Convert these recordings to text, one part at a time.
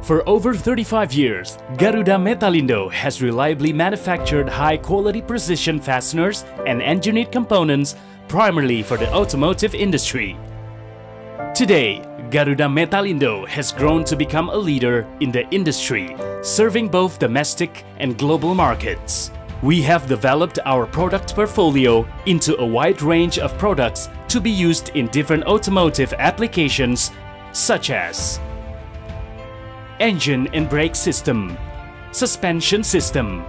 For over 35 years, Garuda Metalindo has reliably manufactured high-quality precision fasteners and engineered components primarily for the automotive industry. Today, Garuda Metalindo has grown to become a leader in the industry, serving both domestic and global markets. We have developed our product portfolio into a wide range of products to be used in different automotive applications such as engine and brake system, suspension system,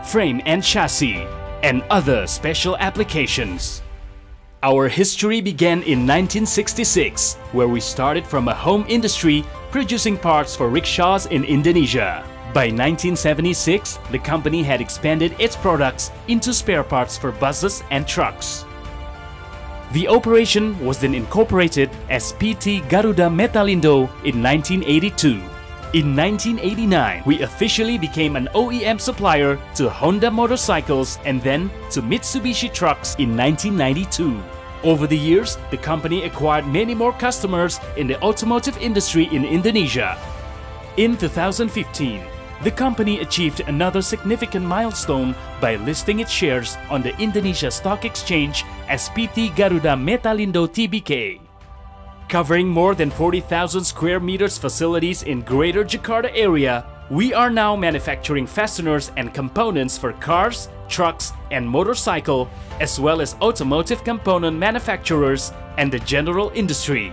frame and chassis, and other special applications. Our history began in 1966, where we started from a home industry producing parts for rickshaws in Indonesia. By 1976, the company had expanded its products into spare parts for buses and trucks. The operation was then incorporated as PT Garuda Metalindo in 1982. In 1989, we officially became an OEM supplier to Honda motorcycles and then to Mitsubishi trucks in 1992. Over the years, the company acquired many more customers in the automotive industry in Indonesia. In 2015, the company achieved another significant milestone by listing its shares on the Indonesia Stock Exchange as PT Garuda Metalindo Tbk. Covering more than 40,000 square meters facilities in Greater Jakarta area, we are now manufacturing fasteners and components for cars, trucks, and motorcycle, as well as automotive component manufacturers and the general industry.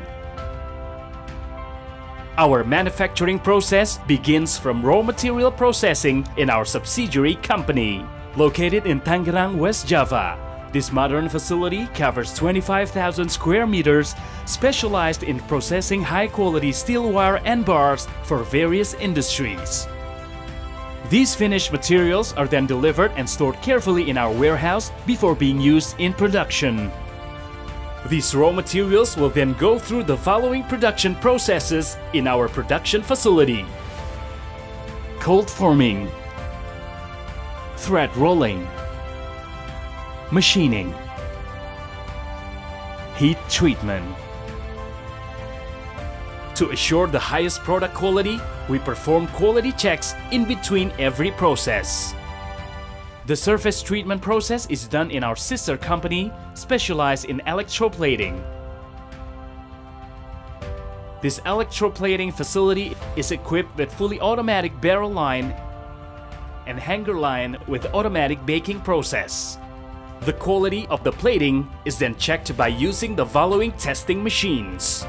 Our manufacturing process begins from raw material processing in our subsidiary company, located in Tangerang, West Java. This modern facility covers 25,000 square meters, specialized in processing high-quality steel wire and bars for various industries. These finished materials are then delivered and stored carefully in our warehouse before being used in production. These raw materials will then go through the following production processes in our production facility: cold forming, thread rolling, machining, heat treatment. To assure the highest product quality, we perform quality checks in between every process. The surface treatment process is done in our sister company, specialized in electroplating. This electroplating facility is equipped with fully automatic barrel line and hanger line with automatic baking process. The quality of the plating is then checked by using the following testing machines: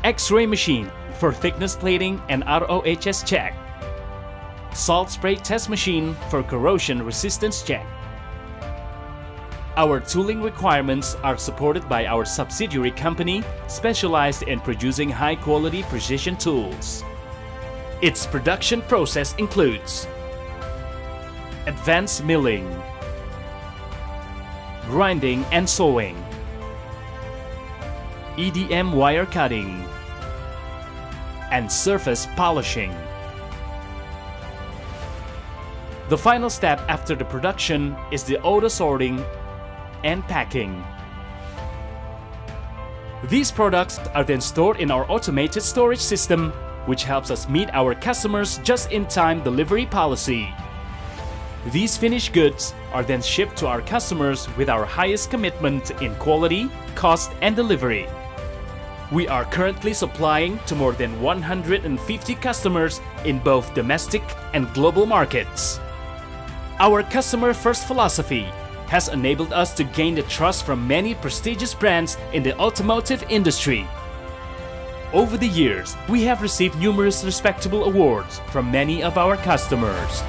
X-ray machine for thickness plating and ROHS check, salt spray test machine for corrosion resistance check. Our tooling requirements are supported by our subsidiary company, specialized in producing high-quality precision tools. Its production process includes advanced milling, grinding and sewing, EDM wire cutting, and surface polishing. The final step after the production is the auto sorting and packing. These products are then stored in our automated storage system, which helps us meet our customers' just-in-time delivery policy. These finished goods are then shipped to our customers with our highest commitment in quality, cost, and delivery. We are currently supplying to more than 150 customers in both domestic and global markets. Our customer-first philosophy has enabled us to gain the trust from many prestigious brands in the automotive industry. Over the years, we have received numerous respectable awards from many of our customers.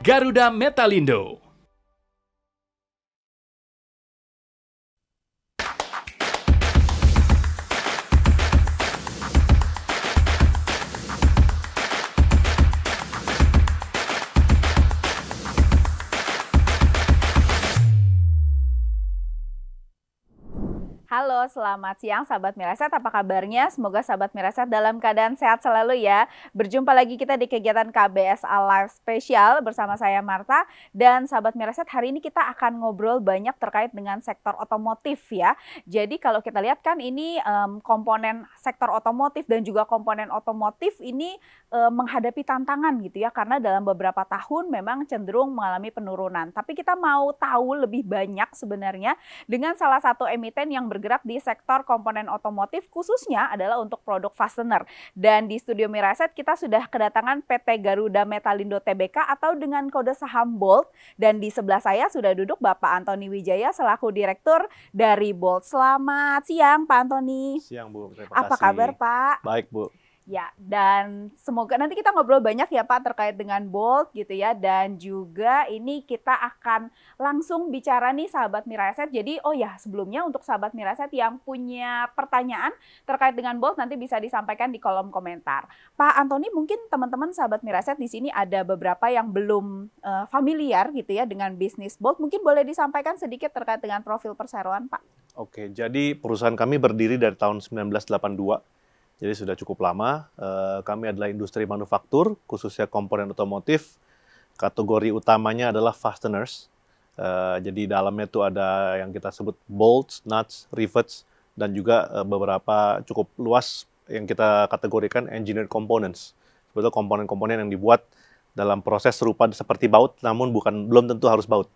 Garuda Metalindo. Halo, selamat siang sahabat Miraset. Apa kabarnya? Semoga sahabat Miraset dalam keadaan sehat selalu ya. Berjumpa lagi kita di kegiatan KBSA Live Special bersama saya Marta. Dan sahabat Miraset, hari ini kita akan ngobrol banyak terkait dengan sektor otomotif ya. Jadi kalau kita lihat kan ini komponen sektor otomotif dan juga komponen otomotif ini menghadapi tantangan gitu ya. Karena dalam beberapa tahun memang cenderung mengalami penurunan. Tapi kita mau tahu lebih banyak sebenarnya dengan salah satu emiten yang bergerak di sektor komponen otomotif, khususnya adalah untuk produk fastener. Dan di studio Miraset kita sudah kedatangan PT Garuda Metalindo Tbk atau dengan kode saham Bolt. Dan di sebelah saya sudah duduk Bapak Antoni Wijaya selaku Direktur dari Bolt. Selamat siang Pak Antoni. Siang Bu, terima kasih. Apa kabar Pak? Baik Bu. Ya, dan semoga nanti kita ngobrol banyak ya Pak terkait dengan Bolt gitu ya. Dan juga ini kita akan langsung bicara nih sahabat Miraset. Jadi sebelumnya untuk sahabat Miraset yang punya pertanyaan terkait dengan Bolt nanti bisa disampaikan di kolom komentar. Pak Antoni, mungkin teman-teman sahabat Miraset di sini ada beberapa yang belum familiar gitu ya dengan bisnis Bolt. Mungkin boleh disampaikan sedikit terkait dengan profil perseroan Pak. Oke, jadi perusahaan kami berdiri dari tahun 1982. Jadi sudah cukup lama. Kami adalah industri manufaktur, khususnya komponen otomotif. Kategori utamanya adalah fasteners. Jadi dalamnya itu ada yang kita sebut bolts, nuts, rivets, dan juga beberapa cukup luas yang kita kategorikan engineered components. Sebetulnya komponen-komponen yang dibuat dalam proses serupa seperti baut, namun belum tentu harus baut.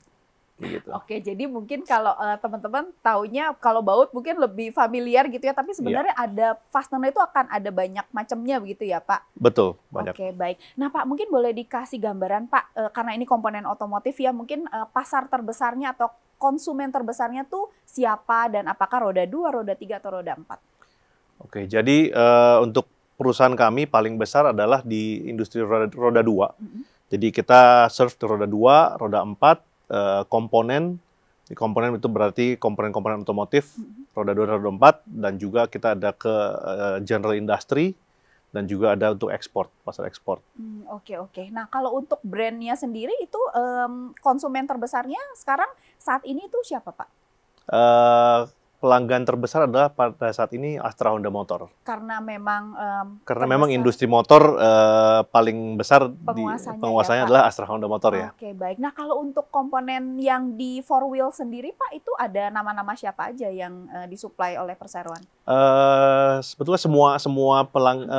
Begitu. Oke, jadi mungkin kalau teman-teman taunya kalau baut mungkin lebih familiar gitu ya, tapi sebenarnya ada fastener itu akan ada banyak macamnya begitu ya Pak? Betul, banyak. Oke, baik. Nah Pak, mungkin boleh dikasih gambaran Pak, karena ini komponen otomotif ya, mungkin pasar terbesarnya atau konsumen terbesarnya tuh siapa dan apakah roda 2, roda 3, atau roda 4? Oke, jadi untuk perusahaan kami paling besar adalah di industri roda 2. Jadi kita serve di roda 2, roda 4, komponen. Di komponen itu berarti komponen-komponen otomotif, roda 2, roda 4, dan juga kita ada ke general industry, dan juga ada untuk ekspor, pasar ekspor. Oke. Nah, kalau untuk brandnya sendiri itu konsumen terbesarnya sekarang saat ini itu siapa Pak? Pelanggan terbesar adalah pada saat ini Astra Honda Motor. Karena memang memang industri motor paling besar ya, penguasanya adalah Astra Honda Motor ya. Oke, baik. Nah, kalau untuk komponen yang di four wheel sendiri Pak, itu ada nama-nama siapa aja yang disuplai oleh perseroan? Sebetulnya semua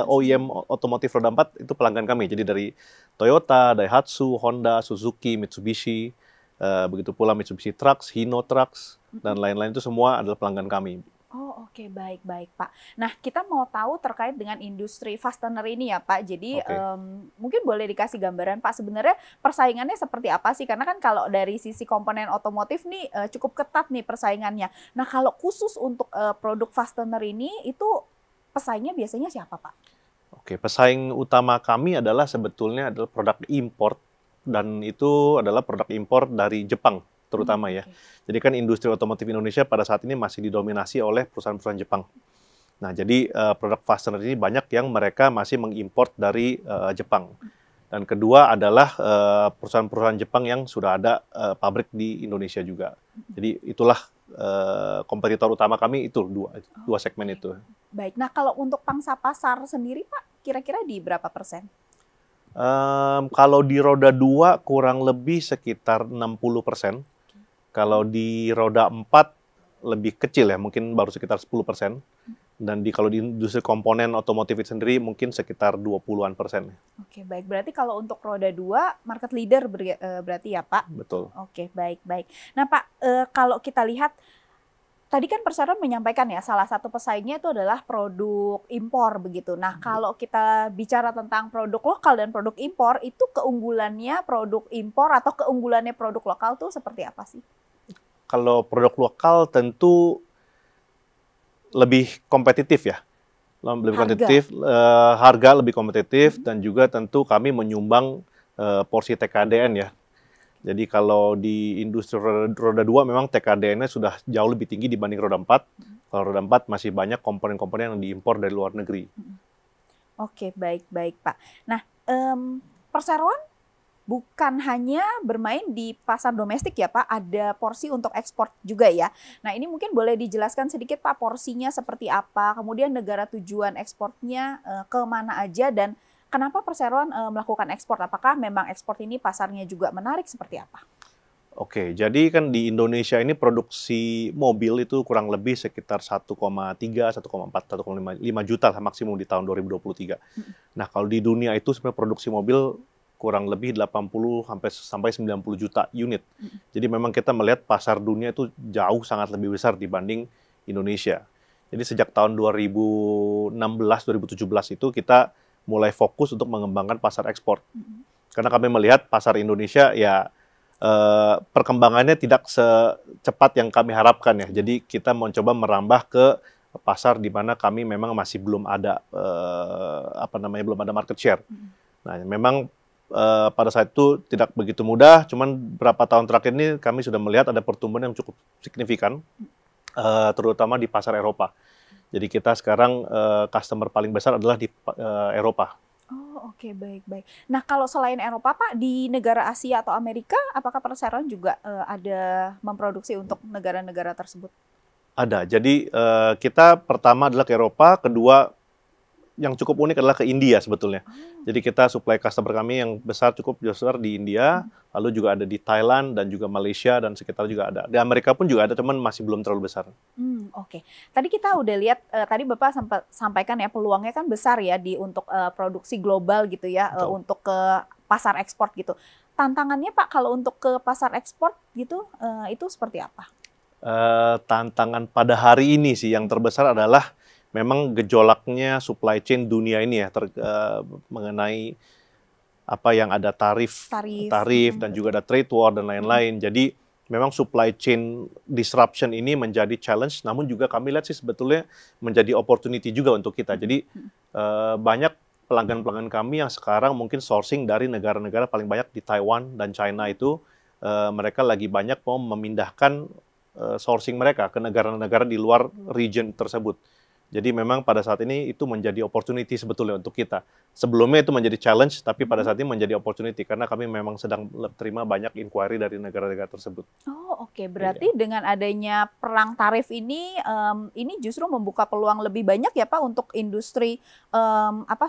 OEM otomotif roda 4 itu pelanggan kami. Jadi dari Toyota, Daihatsu, Honda, Suzuki, Mitsubishi, begitu pula Mitsubishi Trucks, Hino Trucks, dan lain-lain itu semua adalah pelanggan kami. Oh, oke, baik Pak. Nah, kita mau tahu terkait dengan industri fastener ini ya Pak. Jadi mungkin boleh dikasih gambaran Pak, sebenarnya persaingannya seperti apa sih? Karena kan kalau dari sisi komponen otomotif nih cukup ketat nih persaingannya. Nah, kalau khusus untuk produk fastener ini itu pesaingnya biasanya siapa Pak? Oke, pesaing utama kami adalah sebetulnya adalah produk import, dan itu adalah produk impor dari Jepang terutama ya. Jadi kan industri otomotif Indonesia pada saat ini masih didominasi oleh perusahaan-perusahaan Jepang. Nah, jadi produk fastener ini banyak yang mereka masih mengimport dari Jepang. Dan kedua adalah perusahaan-perusahaan Jepang yang sudah ada pabrik di Indonesia juga. Jadi itulah kompetitor utama kami itu dua segmen itu. Baik. Nah, kalau untuk pangsa pasar sendiri Pak, kira-kira di berapa persen? Kalau di roda 2 kurang lebih sekitar 60%. Kalau di roda 4 lebih kecil ya, mungkin baru sekitar 10%. Dan kalau di industri komponen otomotif itu sendiri mungkin sekitar 20-an%. Oke, baik. Berarti kalau untuk roda 2 market leader berarti ya Pak? Betul. Oke, baik. Nah Pak, kalau kita lihat tadi kan perseroan menyampaikan ya, salah satu pesaingnya itu adalah produk impor begitu. Nah, kalau kita bicara tentang produk lokal dan produk impor, itu keunggulannya produk impor atau keunggulannya produk lokal tuh seperti apa sih? Kalau produk lokal tentu lebih kompetitif ya. Lebih kompetitif, harga lebih kompetitif, dan juga tentu kami menyumbang porsi TKDN ya. Jadi kalau di industri roda 2 memang TKDN-nya sudah jauh lebih tinggi dibanding roda 4. Kalau roda 4 masih banyak komponen-komponen yang diimpor dari luar negeri. Oke, baik Pak. Nah, perseroan bukan hanya bermain di pasar domestik ya Pak, ada porsi untuk ekspor juga ya. Nah ini mungkin boleh dijelaskan sedikit Pak porsinya seperti apa, kemudian negara tujuan ekspornya ke mana aja, dan kenapa perseroan melakukan ekspor? Apakah memang ekspor ini pasarnya juga menarik seperti apa? Oke, jadi kan di Indonesia ini produksi mobil itu kurang lebih sekitar 1,3, 1,4, 1,5 juta lah maksimum di tahun 2023. Nah, kalau di dunia itu sebenarnya produksi mobil kurang lebih 80 sampai 90 juta unit. Jadi memang kita melihat pasar dunia itu jauh sangat lebih besar dibanding Indonesia. Jadi sejak tahun 2016, 2017 itu kita mulai fokus untuk mengembangkan pasar ekspor. Karena kami melihat pasar Indonesia ya perkembangannya tidak secepat yang kami harapkan ya. Jadi kita mencoba merambah ke pasar di mana kami memang masih belum ada belum ada market share. Nah, memang pada saat itu tidak begitu mudah. Cuman beberapa tahun terakhir ini kami sudah melihat ada pertumbuhan yang cukup signifikan, terutama di pasar Eropa. Jadi kita sekarang customer paling besar adalah di Eropa. Oh oke, baik-baik. Nah kalau selain Eropa Pak, di negara Asia atau Amerika, apakah perseroan juga ada memproduksi untuk negara-negara tersebut? Ada. Jadi kita pertama adalah ke Eropa, kedua yang cukup unik adalah ke India sebetulnya. Jadi kita supply customer kami yang cukup besar di India, lalu juga ada di Thailand dan juga Malaysia dan sekitar juga ada. Di Amerika pun juga ada, teman masih belum terlalu besar. Oke. Tadi kita udah lihat, tadi Bapak sampaikan ya peluangnya kan besar ya untuk produksi global gitu ya, untuk ke pasar ekspor gitu. Tantangannya Pak kalau untuk ke pasar ekspor gitu, itu seperti apa? Tantangan pada hari ini sih yang terbesar adalah memang gejolaknya supply chain dunia ini ya, mengenai apa yang ada tarif dan juga ada trade war dan lain-lain. Jadi memang supply chain disruption ini menjadi challenge, namun juga kami lihat sih sebetulnya menjadi opportunity juga untuk kita. Jadi banyak pelanggan-pelanggan kami yang sekarang mungkin sourcing dari negara-negara paling banyak di Taiwan dan China itu, mereka lagi banyak mau memindahkan sourcing mereka ke negara-negara di luar region tersebut. Jadi memang pada saat ini itu menjadi opportunity sebetulnya untuk kita. Sebelumnya itu menjadi challenge, tapi pada saat ini menjadi opportunity karena kami memang sedang terima banyak inquiry dari negara-negara tersebut. Oh oke, berarti dengan adanya perang tarif ini justru membuka peluang lebih banyak ya Pak untuk industri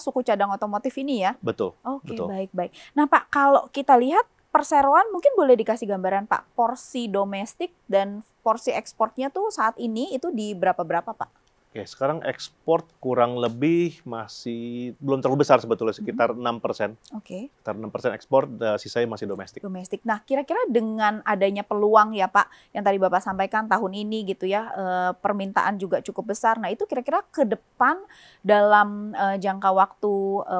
suku cadang otomotif ini ya? Betul. Oke, baik-baik. Nah Pak, kalau kita lihat perseroan mungkin boleh dikasih gambaran Pak, porsi domestik dan porsi ekspornya tuh saat ini itu di berapa-berapa Pak? Oke, sekarang ekspor kurang lebih masih belum terlalu besar sebetulnya, sekitar 6%. Oke. Sekitar 6% ekspor, sisanya masih domestik. Domestik. Nah, kira-kira dengan adanya peluang ya Pak, yang tadi Bapak sampaikan tahun ini gitu ya, permintaan juga cukup besar. Nah, itu kira-kira ke depan dalam jangka waktu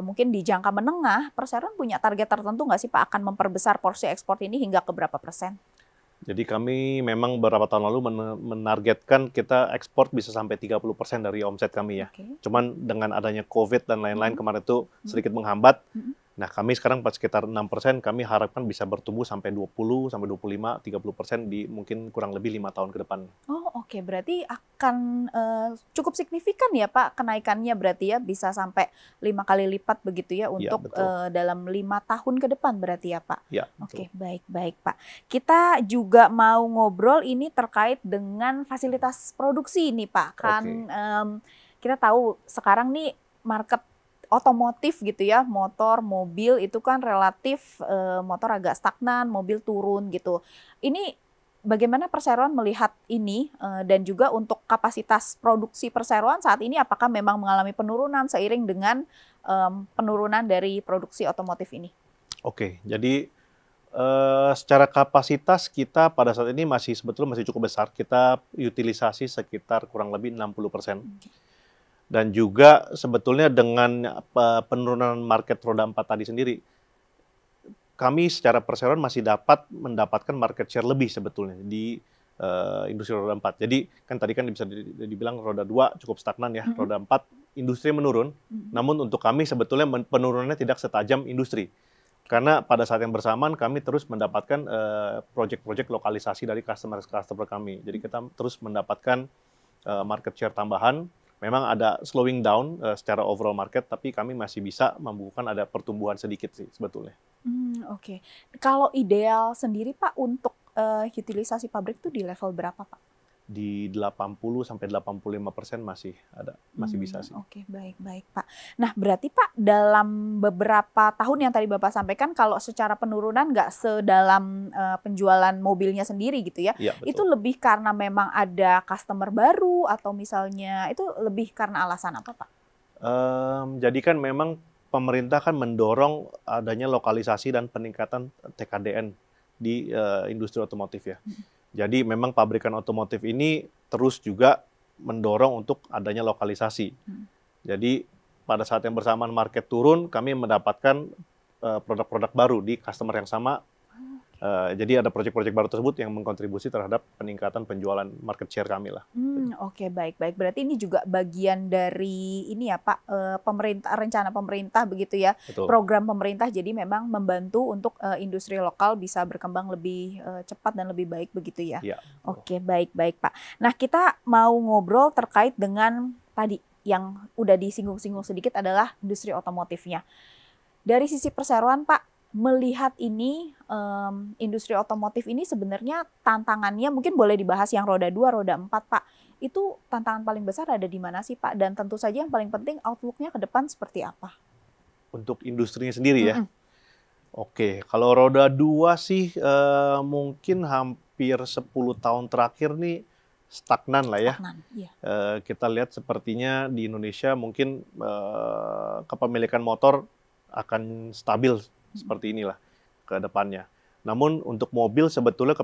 mungkin di jangka menengah, perseroan punya target tertentu nggak sih Pak akan memperbesar porsi ekspor ini hingga ke berapa persen? Jadi kami memang beberapa tahun lalu menargetkan kita ekspor bisa sampai 30% dari omset kami ya. Cuman dengan adanya COVID dan lain-lain kemarin itu sedikit menghambat. Nah, kami sekarang sekitar 6%, kami harapkan bisa bertumbuh sampai 20, sampai 25, 30% di mungkin kurang lebih 5 tahun ke depan. Oh oke, berarti akan cukup signifikan ya Pak kenaikannya berarti ya, bisa sampai 5 kali lipat begitu ya untuk dalam 5 tahun ke depan berarti ya Pak? Ya, oke, baik Pak. Kita juga mau ngobrol ini terkait dengan fasilitas produksi nih Pak. Kan kita tahu sekarang nih market otomotif gitu ya, motor, mobil itu kan relatif motor agak stagnan, mobil turun gitu. Ini bagaimana perseroan melihat ini dan juga untuk kapasitas produksi perseroan saat ini apakah memang mengalami penurunan seiring dengan penurunan dari produksi otomotif ini? Oke, jadi secara kapasitas kita pada saat ini sebetulnya masih cukup besar. Kita utilisasi sekitar kurang lebih 60%. Dan juga sebetulnya dengan penurunan market roda 4 tadi sendiri, kami secara perseroan masih dapat mendapatkan market share lebih sebetulnya di industri roda 4. Jadi kan tadi kan bisa dibilang roda 2 cukup stagnan ya, roda 4 industri menurun, namun untuk kami sebetulnya penurunannya tidak setajam industri. Karena pada saat yang bersamaan kami terus mendapatkan proyek-proyek lokalisasi dari customer kami. Jadi kita terus mendapatkan market share tambahan. memang ada slowing down secara overall market, tapi kami masih bisa membukukan ada pertumbuhan sedikit sih sebetulnya. Oke. Kalau ideal sendiri Pak untuk utilisasi pabrik itu di level berapa Pak? Di 80-85% masih bisa sih. Oke, baik Pak. Nah, berarti Pak dalam beberapa tahun yang tadi Bapak sampaikan kalau secara penurunan nggak sedalam penjualan mobilnya sendiri gitu ya. Iya, Itu betul. lebih karena memang ada customer baru atau misalnya itu lebih karena alasan apa Pak? Jadi kan memang pemerintah kan mendorong adanya lokalisasi dan peningkatan TKDN di industri otomotif ya. Jadi memang pabrikan otomotif ini terus juga mendorong untuk adanya lokalisasi. Jadi pada saat yang bersamaan market turun, kami mendapatkan produk-produk baru di customer yang sama. Jadi ada proyek-proyek baru tersebut yang mengkontribusi terhadap peningkatan penjualan market share kami lah. Oke, baik. Berarti ini juga bagian dari ini ya Pak, rencana pemerintah begitu ya, Betul. program pemerintah jadi memang membantu untuk industri lokal bisa berkembang lebih cepat dan lebih baik begitu ya. Iya. Oke, baik Pak. Nah, kita mau ngobrol terkait dengan tadi yang udah disinggung-singgung sedikit adalah industri otomotifnya. Dari sisi perseroan Pak, melihat ini industri otomotif ini sebenarnya tantangannya mungkin boleh dibahas yang roda 2, roda 4 Pak. Itu tantangan paling besar ada di mana sih Pak? Dan tentu saja yang paling penting outlook-nya ke depan seperti apa? Untuk industrinya sendiri ya. Oke, kalau roda 2 sih mungkin hampir 10 tahun terakhir nih stagnan lah ya. Iya. Kita lihat sepertinya di Indonesia mungkin kepemilikan motor akan stabil seperti inilah ke depannya. Namun untuk mobil sebetulnya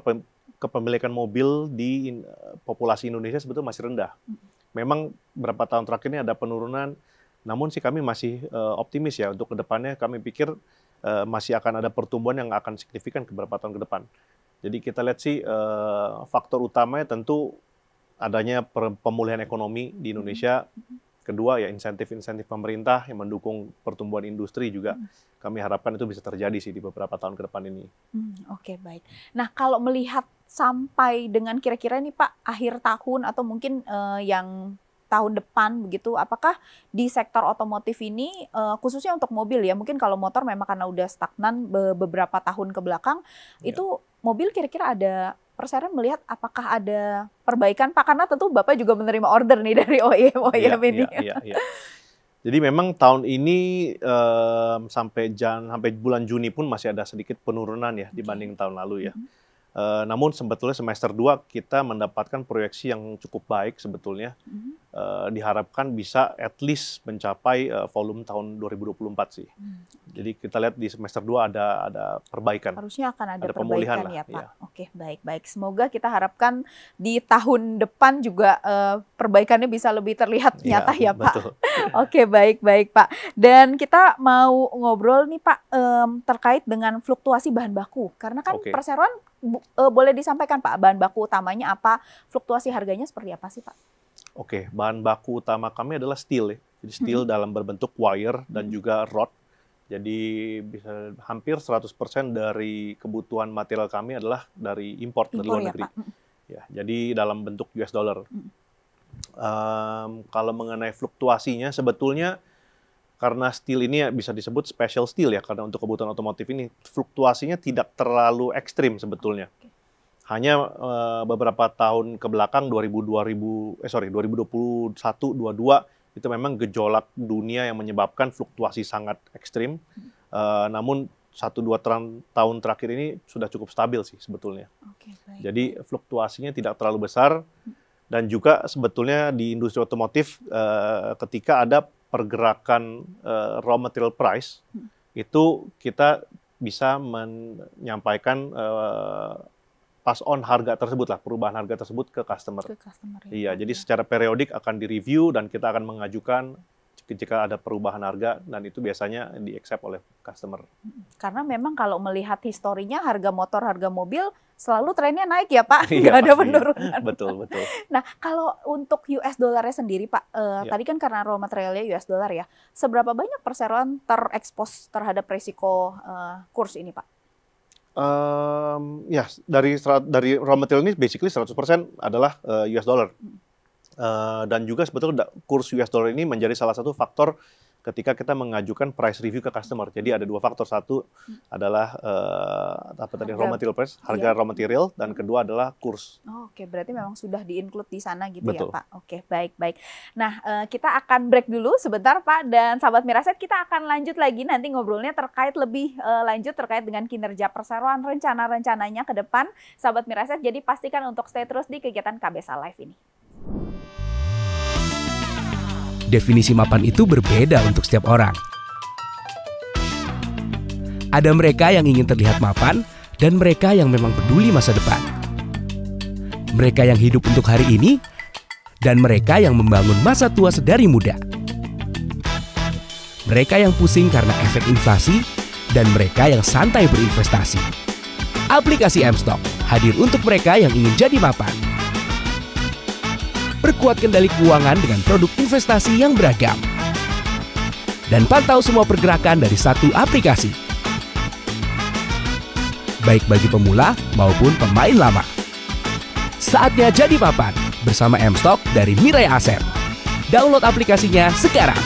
kepemilikan mobil di populasi Indonesia sebetulnya masih rendah. Memang beberapa tahun terakhir ini ada penurunan, namun sih kami masih optimis ya untuk ke depannya. Kami pikir masih akan ada pertumbuhan yang akan signifikan beberapa tahun ke depan. Jadi kita lihat sih faktor utamanya tentu adanya pemulihan ekonomi di Indonesia. Kedua ya insentif-insentif pemerintah yang mendukung pertumbuhan industri juga kami harapkan itu bisa terjadi sih di beberapa tahun ke depan ini. Oke, baik. Nah, kalau melihat sampai dengan kira-kira nih Pak akhir tahun atau mungkin yang tahun depan begitu, apakah di sektor otomotif ini khususnya untuk mobil ya, mungkin kalau motor memang karena udah stagnan beberapa tahun ke belakang, itu mobil kira-kira ada perseroan melihat apakah ada perbaikan Pak? Karena tentu Bapak juga menerima order nih dari OEM ini. Iya. Jadi memang tahun ini sampai bulan Juni pun masih ada sedikit penurunan ya dibanding tahun lalu ya. Namun sebetulnya semester 2 kita mendapatkan proyeksi yang cukup baik sebetulnya. Diharapkan bisa at least mencapai volume tahun 2024 sih. Jadi kita lihat di semester 2 ada perbaikan. Harusnya akan ada pemulihan perbaikan lah, ya Pak. iya. Oke, baik. Semoga kita harapkan di tahun depan juga perbaikannya bisa lebih terlihat nyata ya Pak. Betul. Oke, baik Pak. Dan kita mau ngobrol nih Pak terkait dengan fluktuasi bahan baku. Karena kan perseroan boleh disampaikan Pak, bahan baku utamanya apa, fluktuasi harganya seperti apa sih Pak? Oke, bahan baku utama kami adalah steel ya. Jadi steel dalam berbentuk wire dan juga rod. Jadi bisa hampir 100% dari kebutuhan material kami adalah dari import dari luar negeri. Pak? Ya, jadi dalam bentuk US dollar. Kalau mengenai fluktuasinya sebetulnya karena steel ini ya bisa disebut special steel ya, karena untuk kebutuhan otomotif ini fluktuasinya tidak terlalu ekstrim sebetulnya. Hanya beberapa tahun ke belakang 2021-22 itu memang gejolak dunia yang menyebabkan fluktuasi sangat ekstrim. Namun 1-2 tahun terakhir ini sudah cukup stabil sih sebetulnya. Jadi fluktuasinya tidak terlalu besar dan juga sebetulnya di industri otomotif ketika ada pergerakan raw material price itu kita bisa menyampaikan pass on harga tersebut lah, perubahan harga tersebut ke customer. Iya, jadi secara periodik akan direview dan kita akan mengajukan jika ada perubahan harga dan itu biasanya di-accept oleh customer. Karena memang kalau melihat historinya harga motor, harga mobil selalu trennya naik ya Pak, nggak Iya, ada penurunan. Betul. Nah, kalau untuk US dollarnya sendiri Pak, tadi kan karena raw materialnya US dollar ya, seberapa banyak perseroan terekspos terhadap risiko kurs ini Pak? Ya, dari raw material ini basically 100% adalah US dollar. Dan juga sebetulnya kurs US dollar ini menjadi salah satu faktor ketika kita mengajukan price review ke customer. Jadi ada dua faktor. Satu adalah raw material price, harga raw material, dan kedua adalah kurs. Oke, berarti memang sudah di-include di sana gitu. Betul. Ya Pak. Oke, baik. Nah, kita akan break dulu sebentar Pak, dan sahabat Miraset kita akan lanjut lagi nanti ngobrolnya terkait lebih lanjut terkait dengan kinerja perseroan, rencana-rencananya ke depan sahabat Miraset. Jadi pastikan untuk stay terus di kegiatan KBSA Live ini. Definisi mapan itu berbeda untuk setiap orang. Ada mereka yang ingin terlihat mapan dan mereka yang memang peduli masa depan. Mereka yang hidup untuk hari ini dan mereka yang membangun masa tua sedari muda. Mereka yang pusing karena efek inflasi dan mereka yang santai berinvestasi. Aplikasi M-Stock hadir untuk mereka yang ingin jadi mapan. Perkuat kendali keuangan dengan produk investasi yang beragam. Dan pantau semua pergerakan dari satu aplikasi. Baik bagi pemula maupun pemain lama. Saatnya jadi mapan bersama M-Stock dari Mirai Asset. Download aplikasinya sekarang.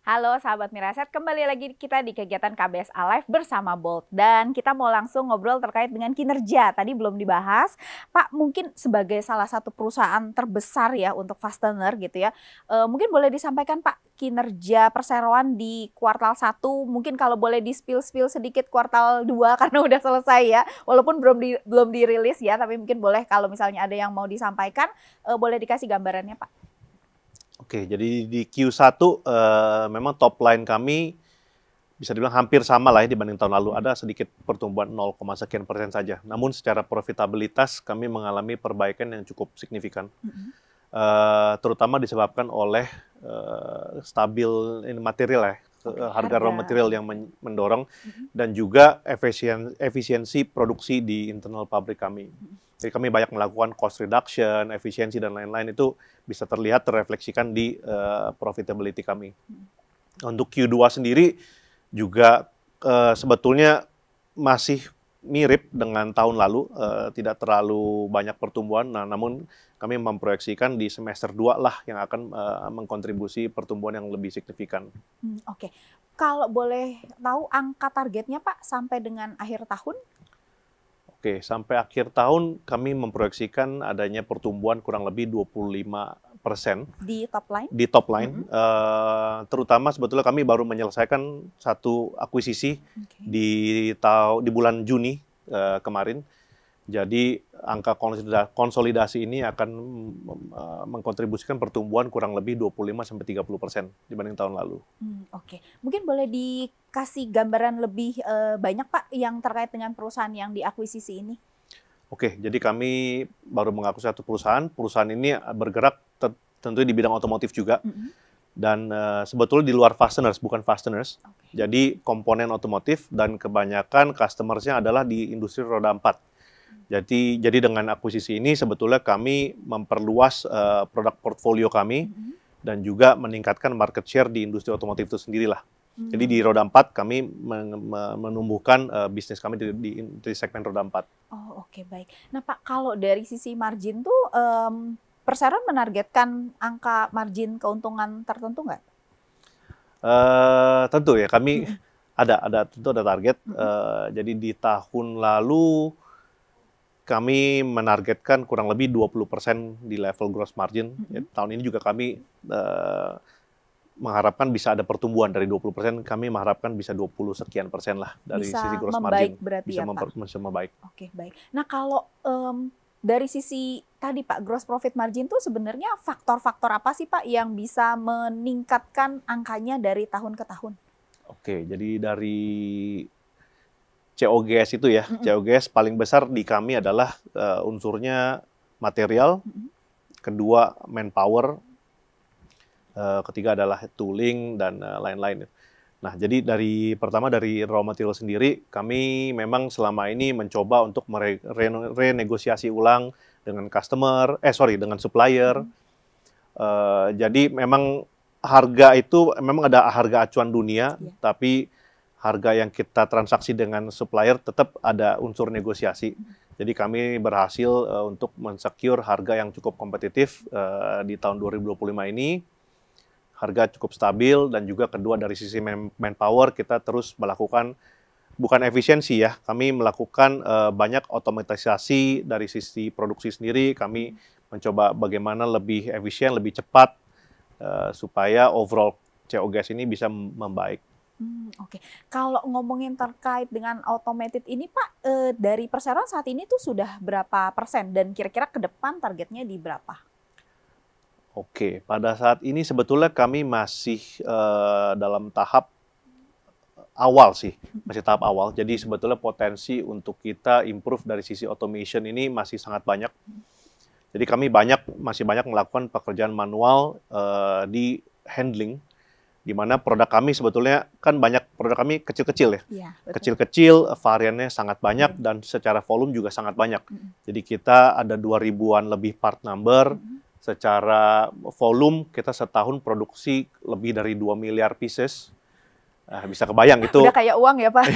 Halo sahabat Miraset, kembali lagi kita di kegiatan KBSA Live bersama Bolt. Dan kita mau langsung ngobrol terkait dengan kinerja, tadi belum dibahas. Pak, mungkin sebagai salah satu perusahaan terbesar ya untuk fastener gitu ya, mungkin boleh disampaikan Pak, kinerja perseroan di kuartal 1, mungkin kalau boleh di-spill sedikit kuartal 2 karena udah selesai ya, walaupun belum dirilis ya, tapi mungkin boleh kalau misalnya ada yang mau disampaikan, boleh dikasih gambarannya Pak. Oke, jadi di Q1 memang top line kami bisa dibilang hampir sama lah ya dibanding tahun lalu. Ada sedikit pertumbuhan 0,sekian% saja. Namun secara profitabilitas kami mengalami perbaikan yang cukup signifikan. Terutama disebabkan oleh stabil material ya, harga raw material yang mendorong, dan juga efisiensi produksi di internal pabrik kami. Jadi kami banyak melakukan cost reduction, efisiensi, dan lain-lain, itu bisa terlihat terrefleksikan di profitability kami. Untuk Q2 sendiri juga sebetulnya masih mirip dengan tahun lalu, tidak terlalu banyak pertumbuhan, namun kami memproyeksikan di semester 2 lah yang akan mengkontribusi pertumbuhan yang lebih signifikan. Oke, kalau boleh tahu angka targetnya Pak sampai dengan akhir tahun? Oke, sampai akhir tahun kami memproyeksikan adanya pertumbuhan kurang lebih 25% di top line. Di top line, terutama sebetulnya kami baru menyelesaikan satu akuisisi di bulan Juni kemarin. Jadi angka konsolidasi ini akan mengkontribusikan pertumbuhan kurang lebih 25-30% dibanding tahun lalu. Oke, mungkin boleh dikasih gambaran lebih banyak Pak yang terkait dengan perusahaan yang diakuisisi ini? Oke, jadi kami baru mengakuisisi satu perusahaan. Perusahaan ini bergerak tentunya di bidang otomotif juga. Dan sebetulnya di luar fasteners, bukan fasteners. Jadi komponen otomotif dan kebanyakan customersnya adalah di industri roda 4. Jadi dengan akuisisi ini sebetulnya kami memperluas produk portfolio kami dan juga meningkatkan market share di industri otomotif itu sendirilah. Jadi di roda 4 kami menumbuhkan bisnis kami di segmen roda 4. Oh, oke, baik. Nah Pak, kalau dari sisi margin tuh perseroan menargetkan angka margin keuntungan tertentu nggak? Tentu ya, kami tentu ada target. Jadi di tahun lalu kami menargetkan kurang lebih 20% di level gross margin. Tahun ini juga kami mengharapkan bisa ada pertumbuhan dari 20%. Kami mengharapkan bisa 20 sekian persen lah dari sisi gross margin. Bisa membaik. Oke, baik. Nah kalau dari sisi tadi Pak, gross profit margin tuh sebenarnya faktor-faktor apa sih Pak yang bisa meningkatkan angkanya dari tahun ke tahun? Oke, jadi dari COGS itu ya, COGS paling besar di kami adalah unsurnya material, kedua manpower, ketiga adalah tooling dan lain-lain. Nah, jadi pertama dari raw material sendiri, kami memang selama ini mencoba untuk renegosiasi ulang dengan dengan supplier. Jadi memang harga itu memang ada harga acuan dunia, tapi harga yang kita transaksi dengan supplier tetap ada unsur negosiasi. Jadi kami berhasil untuk mensecure harga yang cukup kompetitif di tahun 2025 ini. Harga cukup stabil, dan juga kedua dari sisi manpower kita terus melakukan, bukan efisiensi ya, kami melakukan banyak otomatisasi dari sisi produksi sendiri. Kami mencoba bagaimana lebih efisien, lebih cepat, supaya overall COGS ini bisa membaik. Oke. Kalau ngomongin terkait dengan automated ini Pak, dari perseroan saat ini tuh sudah berapa persen dan kira-kira ke depan targetnya di berapa? Oke, pada saat ini sebetulnya kami masih dalam tahap awal sih, masih tahap awal. Jadi sebetulnya potensi untuk kita improve dari sisi automation ini masih sangat banyak. Jadi kami masih banyak melakukan pekerjaan manual di handling, di mana produk kami sebetulnya kan banyak produk kami kecil-kecil ya. Iya, betul. Kecil-kecil, variannya sangat banyak dan secara volume juga sangat banyak. Jadi kita ada 2000-an lebih part number. Secara volume kita setahun produksi lebih dari 2 miliar pieces. Bisa kebayang itu. Udah kayak uang ya Pak.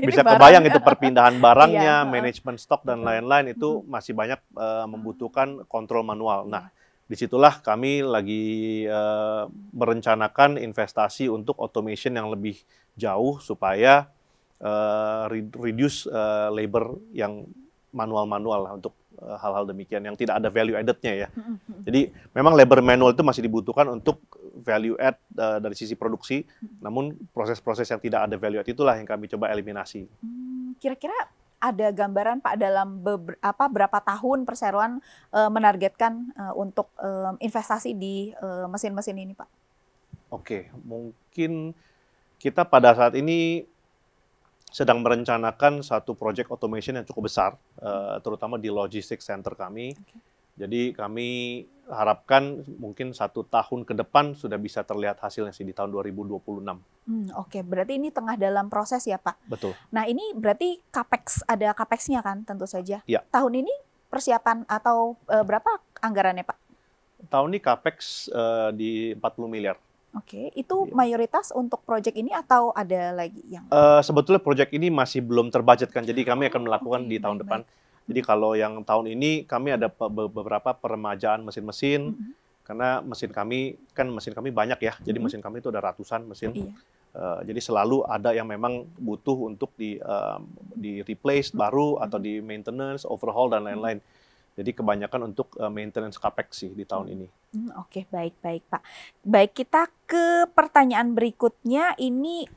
Bisa kebayang itu perpindahan barangnya, Iya. manajemen stok dan lain-lain itu masih banyak membutuhkan kontrol manual. Nah, disitulah kami lagi merencanakan investasi untuk automation yang lebih jauh supaya reduce labor yang manual-manual lah untuk hal-hal demikian yang tidak ada value added-nya ya. Jadi memang labor manual itu masih dibutuhkan untuk value add dari sisi produksi, namun proses-proses yang tidak ada value add itulah yang kami coba eliminasi. Kira-kira ada gambaran Pak dalam berapa tahun perseroan menargetkan untuk investasi di mesin-mesin ini Pak? Oke, mungkin kita pada saat ini sedang merencanakan satu project automation yang cukup besar, terutama di logistics center kami. Jadi kami harapkan mungkin 1 tahun ke depan sudah bisa terlihat hasilnya sih di tahun 2026. Oke, berarti ini tengah dalam proses ya Pak? Betul. Nah ini berarti ada capex-nya kan tentu saja. Ya. Tahun ini persiapan atau berapa anggarannya Pak? Tahun ini capex di 40 miliar. Oke, itu mayoritas untuk proyek ini atau ada lagi yang? Sebetulnya proyek ini masih belum terbudgetkan, jadi kami akan melakukan di tahun depan. Jadi kalau yang tahun ini kami ada beberapa peremajaan mesin-mesin, karena mesin kami banyak ya, jadi mesin kami itu ada ratusan mesin. Jadi selalu ada yang memang butuh untuk di replace baru atau di maintenance, overhaul dan lain-lain. Jadi kebanyakan untuk maintenance capex sih di tahun ini. Oke, baik Pak. Baik, kita ke pertanyaan berikutnya ini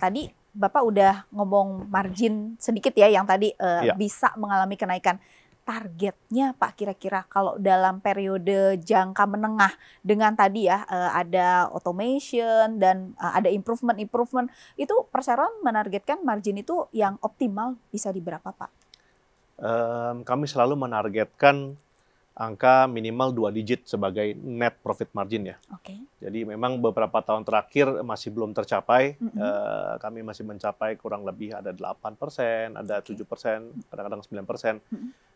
tadi Bapak udah ngomong margin sedikit ya yang tadi bisa mengalami kenaikan. Targetnya Pak kira-kira kalau dalam periode jangka menengah dengan tadi ya ada automation dan ada improvement itu perseroan menargetkan margin itu yang optimal bisa di berapa Pak? Kami selalu menargetkan angka minimal 2 digit sebagai net profit margin ya. Jadi memang beberapa tahun terakhir masih belum tercapai. Kami masih mencapai kurang lebih ada 8%, ada 7%, kadang-kadang 9%.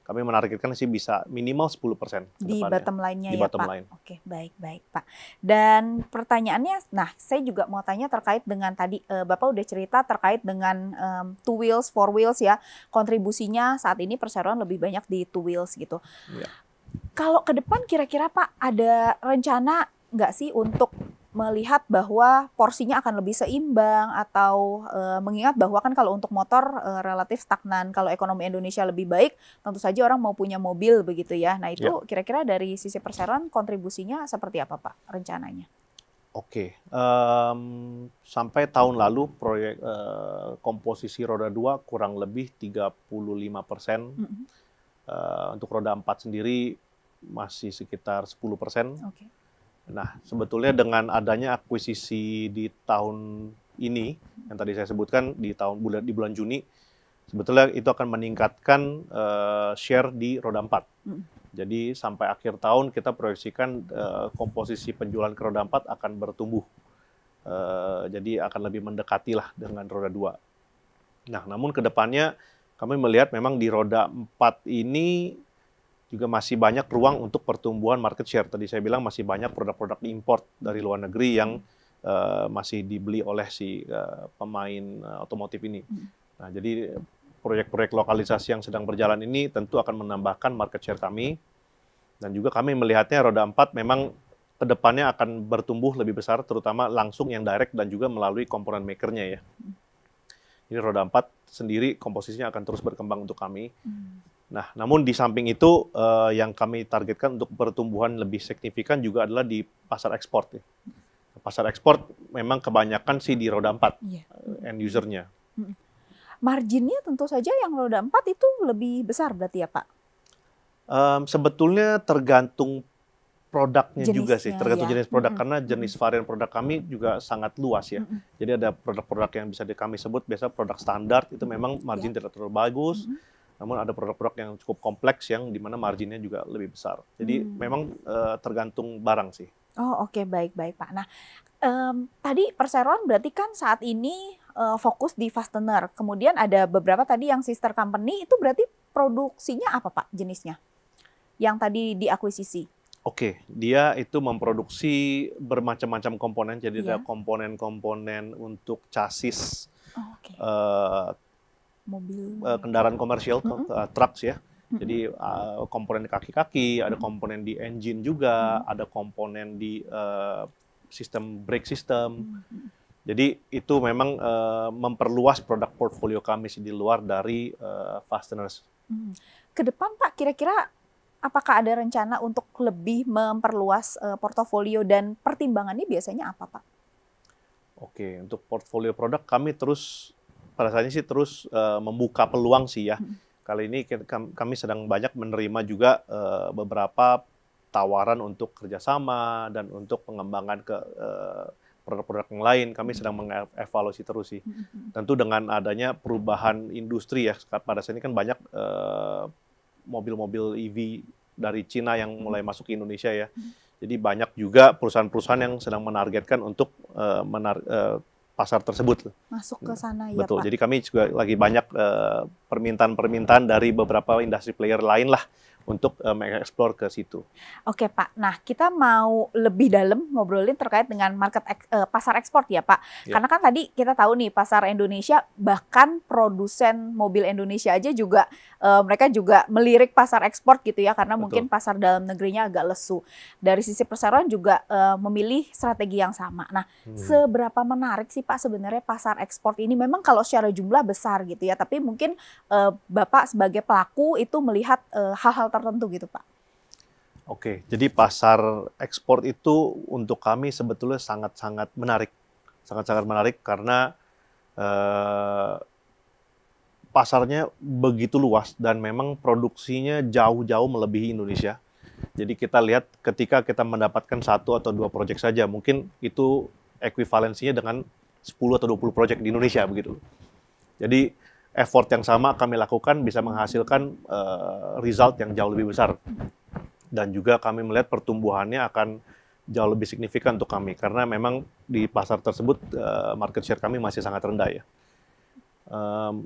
Kami menargetkan sih bisa minimal 10% di bottom line-nya ya bottom Pak. Line. Oke, baik Pak. Dan pertanyaannya, saya juga mau tanya terkait dengan tadi Bapak udah cerita terkait dengan 2 wheels, 4 wheels ya. Kontribusinya saat ini perseroan lebih banyak di 2 wheels gitu. Kalau ke depan kira-kira Pak ada rencana nggak sih untuk melihat bahwa porsinya akan lebih seimbang atau mengingat bahwa kan kalau untuk motor relatif stagnan, kalau ekonomi Indonesia lebih baik tentu saja orang mau punya mobil begitu ya. Nah itu kira-kira dari sisi perseroan kontribusinya seperti apa Pak rencananya? Oke, sampai tahun lalu proyek komposisi roda 2 kurang lebih 35%. Untuk roda 4 sendiri masih sekitar 10%. Nah, sebetulnya dengan adanya akuisisi di tahun ini, yang tadi saya sebutkan di bulan Juni, sebetulnya itu akan meningkatkan share di roda 4. Jadi sampai akhir tahun kita proyeksikan komposisi penjualan ke roda 4 akan bertumbuh. Jadi akan lebih mendekati lah dengan roda 2. Nah, namun ke depannya kami melihat memang di roda 4 ini juga masih banyak ruang untuk pertumbuhan market share. Tadi saya bilang masih banyak produk-produk import dari luar negeri yang masih dibeli oleh si pemain otomotif ini. Nah, jadi proyek-proyek lokalisasi yang sedang berjalan ini tentu akan menambahkan market share kami. Dan juga kami melihatnya roda 4 memang ke depannya akan bertumbuh lebih besar, terutama langsung yang direct dan juga melalui komponen makernya ya. Jadi roda 4 sendiri komposisinya akan terus berkembang untuk kami. Nah, namun di samping itu yang kami targetkan untuk pertumbuhan lebih signifikan juga adalah di pasar ekspor. Ya. Pasar ekspor memang kebanyakan sih di roda 4 end usernya. Marginnya tentu saja yang roda 4 itu lebih besar berarti ya Pak? Sebetulnya tergantung produknya Jenisnya, juga sih, tergantung ya. jenis produk karena jenis varian produk kami juga sangat luas ya. Jadi ada produk-produk yang bisa kami sebut biasa produk standar itu memang margin tidak terlalu bagus. Namun ada produk-produk yang cukup kompleks yang dimana marginnya juga lebih besar. Jadi memang tergantung barang sih. Oh oke, baik-baik Pak. Nah tadi perseroan berarti kan saat ini fokus di fastener. Kemudian ada beberapa tadi yang sister company itu berarti produksinya apa Pak jenisnya? Yang tadi diakuisisi? Oke, dia itu memproduksi bermacam-macam komponen. Jadi ada komponen-komponen untuk chassis, mobil, kendaraan komersial, trucks ya. Jadi komponen kaki-kaki, ada komponen di engine juga, ada komponen di sistem brake system. Jadi itu memang memperluas produk portfolio kami di luar dari fasteners. Ke depan Pak, kira-kira apakah ada rencana untuk lebih memperluas portofolio dan pertimbangannya biasanya apa Pak? Oke, untuk portfolio produk kami terus pada saat ini sih terus membuka peluang sih ya. Kali ini kami sedang banyak menerima juga beberapa tawaran untuk kerjasama dan untuk pengembangan ke produk-produk yang lain. Kami sedang mengevaluasi terus sih. Tentu dengan adanya perubahan industri ya, pada saat ini kan banyak mobil-mobil EV dari Cina yang mulai masuk ke Indonesia ya. Jadi banyak juga perusahaan-perusahaan yang sedang menargetkan untuk pasar tersebut. Masuk ke sana ya Betul. Pak. Jadi kami juga lagi banyak permintaan-permintaan dari beberapa industri player lain lah untuk mengeksplor ke situ. Oke Pak, nah kita mau lebih dalam ngobrolin terkait dengan pasar ekspor ya Pak. Karena kan tadi kita tahu nih pasar Indonesia, bahkan produsen mobil Indonesia aja juga mereka juga melirik pasar ekspor gitu ya, karena mungkin pasar dalam negerinya agak lesu. Dari sisi perseroan juga memilih strategi yang sama. Nah, seberapa menarik sih Pak sebenarnya pasar ekspor ini? Memang kalau secara jumlah besar gitu ya, tapi mungkin Bapak sebagai pelaku itu melihat hal-hal tertentu gitu Pak. Oke, jadi pasar ekspor itu untuk kami sebetulnya sangat-sangat menarik. Sangat-sangat menarik karena pasarnya begitu luas dan memang produksinya jauh-jauh melebihi Indonesia. Jadi kita lihat ketika kita mendapatkan 1 atau 2 proyek saja, mungkin itu ekuivalensinya dengan 10 atau 20 proyek di Indonesia begitu. Jadi effort yang sama kami lakukan bisa menghasilkan result yang jauh lebih besar. Dan juga kami melihat pertumbuhannya akan jauh lebih signifikan untuk kami. Karena memang di pasar tersebut market share kami masih sangat rendah ya.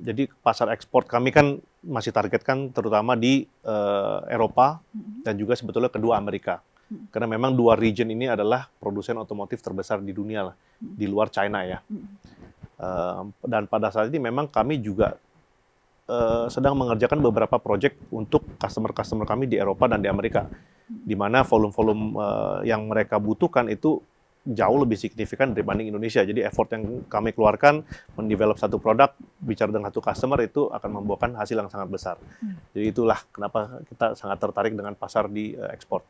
Jadi pasar ekspor kami kan masih targetkan terutama di Eropa dan juga sebetulnya kedua Amerika. Karena memang 2 region ini adalah produsen otomotif terbesar di dunia lah, di luar China ya. Dan pada saat ini memang kami juga sedang mengerjakan beberapa proyek untuk customer-customer kami di Eropa dan di Amerika, di mana volume-volume yang mereka butuhkan itu jauh lebih signifikan dibanding Indonesia. Jadi effort yang kami keluarkan mendevelop satu produk, bicara dengan satu customer itu akan membuahkan hasil yang sangat besar. Jadi itulah kenapa kita sangat tertarik dengan pasar di ekspor.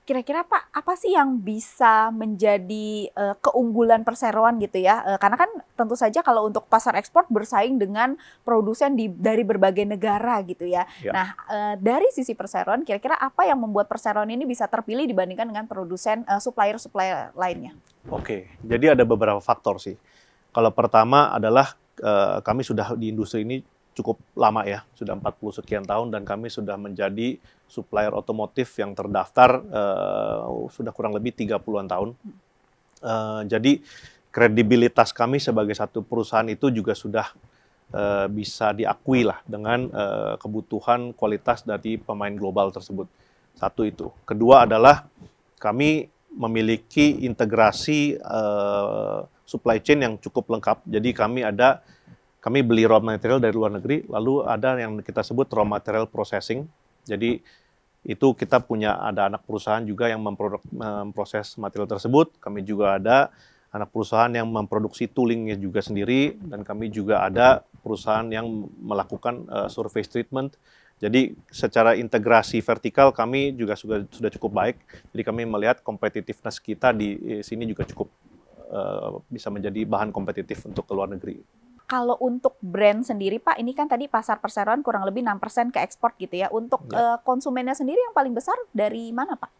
Kira-kira Pak, apa sih yang bisa menjadi keunggulan perseroan gitu ya? Karena kan tentu saja kalau untuk pasar ekspor bersaing dengan produsen dari berbagai negara gitu ya. Nah, dari sisi perseroan, kira-kira apa yang membuat perseroan ini bisa terpilih dibandingkan dengan produsen supplier-supplier lainnya? Oke, jadi ada beberapa faktor sih. Kalau pertama adalah kami sudah di industri ini cukup lama ya, sudah 40 sekian tahun dan kami sudah menjadi supplier otomotif yang terdaftar sudah kurang lebih 30-an tahun. Jadi kredibilitas kami sebagai satu perusahaan itu juga sudah bisa diakui lah dengan kebutuhan kualitas dari pemain global tersebut. Satu itu. Kedua adalah kami memiliki integrasi supply chain yang cukup lengkap. Jadi kami beli raw material dari luar negeri, lalu ada yang kita sebut raw material processing. Jadi itu kita ada anak perusahaan juga yang memproses material tersebut. Kami juga ada anak perusahaan yang memproduksi toolingnya juga sendiri, dan kami juga ada perusahaan yang melakukan surface treatment. Jadi secara integrasi vertikal kami juga sudah cukup baik. Jadi kami melihat competitiveness kita di sini juga cukup bisa menjadi bahan kompetitif untuk ke luar negeri. Kalau untuk brand sendiri Pak, ini kan tadi pasar perseroan kurang lebih 6% ke ekspor gitu ya. Untuk konsumennya sendiri yang paling besar dari mana Pak?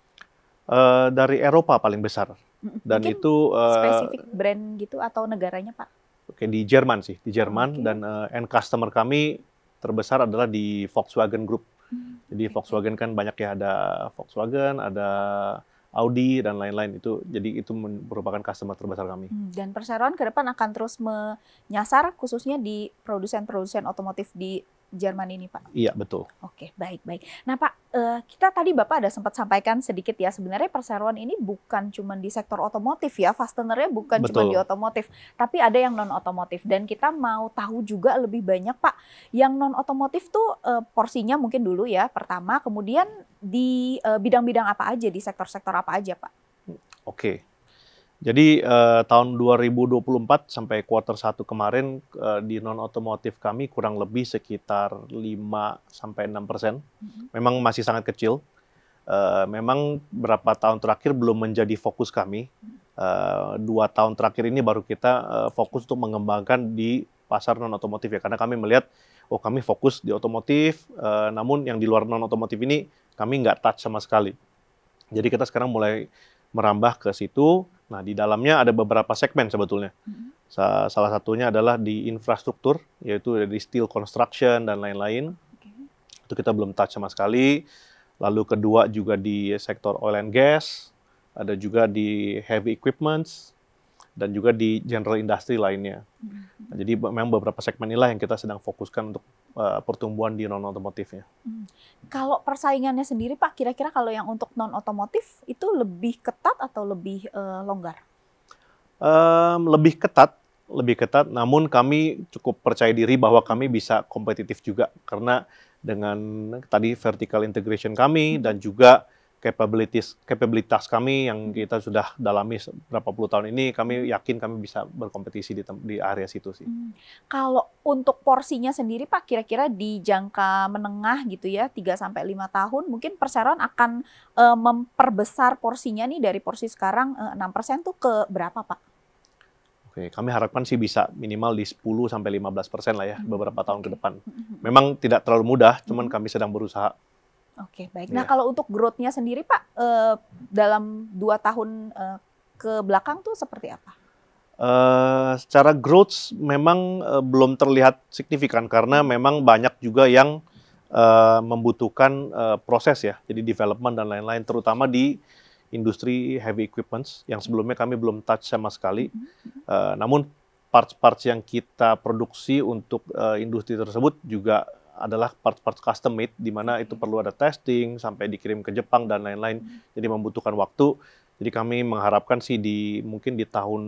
Dari Eropa paling besar. Dan mungkin itu spesifik brand gitu atau negaranya Pak? Oke, di Jerman sih, di Jerman. Oke. Dan end customer kami terbesar adalah di Volkswagen Group. Jadi Volkswagen kan banyak ya, ada Volkswagen, ada Audi dan lain-lain itu. Jadi itu merupakan customer terbesar kami. Dan perseroan ke depan akan terus menyasar khususnya di produsen-produsen otomotif di Jerman ini Pak? Iya, betul. Oke, baik-baik. Nah Pak, kita tadi Bapak ada sempat sampaikan sedikit ya, sebenarnya perseroan ini bukan cuma di sektor otomotif ya, fastenernya bukan cuma di otomotif, tapi ada yang non-otomotif. Dan kita mau tahu juga lebih banyak Pak, yang non-otomotif tuh porsinya mungkin dulu ya, pertama, kemudian di bidang-bidang apa aja, di sektor-sektor apa aja Pak? Oke. Jadi tahun 2024 sampai kuartal 1 kemarin di non-otomotif kami kurang lebih sekitar 5-6%. Memang masih sangat kecil. Memang beberapa tahun terakhir belum menjadi fokus kami. 2 tahun terakhir ini baru kita fokus untuk mengembangkan di pasar non-otomotif ya. Karena kami melihat, kami fokus di otomotif, namun yang di luar non-otomotif ini kami nggak touch sama sekali. Jadi kita sekarang mulai merambah ke situ. Nah, di dalamnya ada beberapa segmen sebetulnya. Salah satunya adalah di infrastruktur, yaitu di steel construction dan lain-lain. Itu kita belum touch sama sekali. Lalu kedua juga di sektor oil and gas, ada juga di heavy equipments, dan juga di general industry lainnya. Nah, jadi memang beberapa segmen inilah yang kita sedang fokuskan untuk pertumbuhan di non-otomotifnya. Kalau persaingannya sendiri Pak, kira-kira kalau yang untuk non-otomotif itu lebih ketat atau lebih longgar? Lebih ketat, namun kami cukup percaya diri bahwa kami bisa kompetitif juga. Karena dengan tadi vertical integration kami dan juga capabilitas kami yang kita sudah dalami berapa puluh tahun ini, kami yakin kami bisa berkompetisi di area situ sih. Kalau untuk porsinya sendiri Pak, kira-kira di jangka menengah gitu ya, 3-5 tahun, mungkin perseroan akan memperbesar porsinya nih dari porsi sekarang 6% tuh ke berapa Pak? Oke, kami harapkan sih bisa minimal di 10-15% lah ya, beberapa tahun ke depan. Memang tidak terlalu mudah, cuman kami sedang berusaha. Oke, baik. Nah, kalau untuk growth-nya sendiri Pak, dalam 2 tahun ke belakang tuh seperti apa? Secara growth memang belum terlihat signifikan karena memang banyak juga yang membutuhkan proses ya, jadi development dan lain-lain, terutama di industri heavy equipments yang sebelumnya kami belum touch sama sekali. Namun parts-parts yang kita produksi untuk industri tersebut juga adalah parts-parts custom made, di mana itu perlu ada testing sampai dikirim ke Jepang dan lain-lain. Jadi membutuhkan waktu. Jadi kami mengharapkan sih mungkin di tahun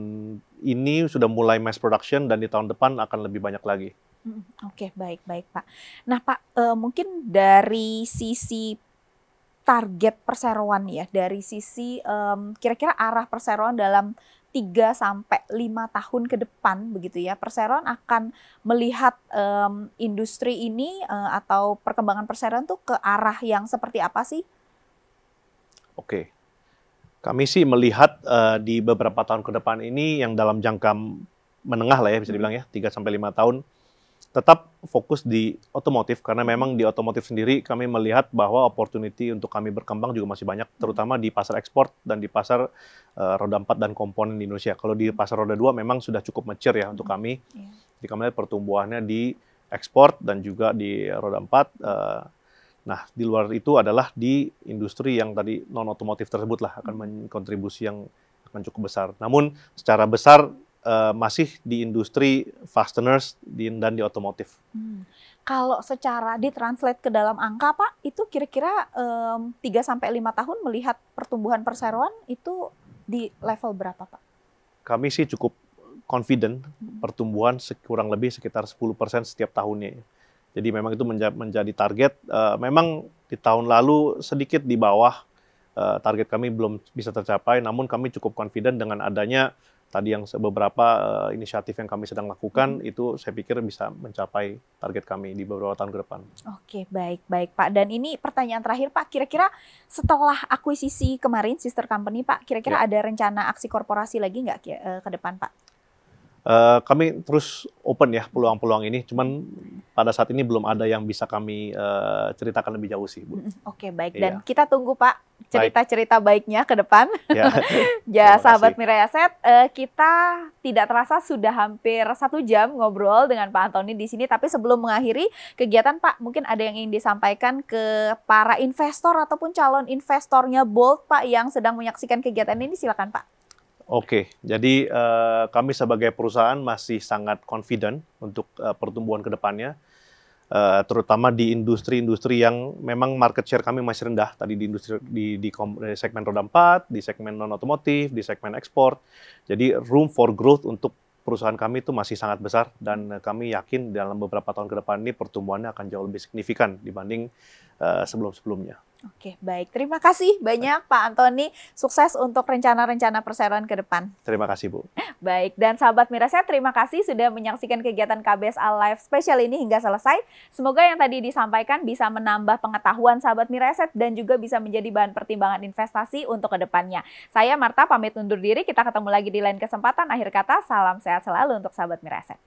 ini sudah mulai mass production dan di tahun depan akan lebih banyak lagi. Oke, baik Pak. Nah Pak, mungkin dari sisi target perseroan ya, dari sisi kira-kira arah perseroan dalam 3-5 tahun ke depan begitu ya, perseroan akan melihat industri ini atau perkembangan perseroan tuh ke arah yang seperti apa sih? Oke, kami sih melihat di beberapa tahun ke depan ini yang dalam jangka menengah lah ya, bisa dibilang ya, 3-5 tahun, tetap fokus di otomotif, karena memang di otomotif sendiri kami melihat bahwa opportunity untuk kami berkembang juga masih banyak, terutama di pasar ekspor dan di pasar roda 4 dan komponen di Indonesia. Kalau di pasar roda 2 memang sudah cukup mature ya untuk kami. Jadi kami lihat pertumbuhannya di ekspor dan juga di roda 4. Nah, di luar itu adalah di industri yang tadi non-otomotif tersebut lah akan menkontribusi yang akan cukup besar. Namun secara besar masih di industri fasteners dan di otomotif. Kalau secara ditranslate ke dalam angka Pak, itu kira-kira 3-5 tahun melihat pertumbuhan perseroan itu di level berapa Pak? Kami sih cukup confident pertumbuhan kurang lebih sekitar 10% setiap tahunnya. Jadi memang itu menjadi target. Memang di tahun lalu sedikit di bawah target kami belum bisa tercapai, namun kami cukup confident dengan adanya tadi yang beberapa inisiatif yang kami sedang lakukan, itu saya pikir bisa mencapai target kami di beberapa tahun ke depan. Oke, baik Pak. Dan ini pertanyaan terakhir Pak, kira-kira setelah akuisisi kemarin sister company Pak, kira-kira ada rencana aksi korporasi lagi nggak ke depan Pak? Kami terus open ya peluang-peluang ini, cuman pada saat ini belum ada yang bisa kami ceritakan lebih jauh sih, Bu. Oke, baik. Iya. Dan kita tunggu Pak cerita-cerita baiknya ke depan. Ya, Ya, terima sahabat kasih. Mirai Asset, kita tidak terasa sudah hampir 1 jam ngobrol dengan Pak Antoni di sini. Tapi sebelum mengakhiri kegiatan Pak, mungkin ada yang ingin disampaikan ke para investor ataupun calon investornya Bolt Pak yang sedang menyaksikan kegiatan ini, silakan Pak. Oke, jadi kami sebagai perusahaan masih sangat confident untuk pertumbuhan ke depannya, terutama di industri-industri yang memang market share kami masih rendah, tadi di industri di segmen roda 4, di segmen non-otomotif, di segmen ekspor. Jadi room for growth untuk perusahaan kami itu masih sangat besar, dan kami yakin dalam beberapa tahun ke depan ini pertumbuhannya akan jauh lebih signifikan dibanding sebelum-sebelumnya. Oke, baik. Terima kasih banyak Pak Antoni. Sukses untuk rencana-rencana perseroan ke depan. Terima kasih, Bu. Baik, dan sahabat Miraset, terima kasih sudah menyaksikan kegiatan KBSA Live Special ini hingga selesai. Semoga yang tadi disampaikan bisa menambah pengetahuan sahabat Miraset dan juga bisa menjadi bahan pertimbangan investasi untuk ke depannya. Saya Marta pamit undur diri, kita ketemu lagi di lain kesempatan. Akhir kata, salam sehat selalu untuk sahabat Miraset.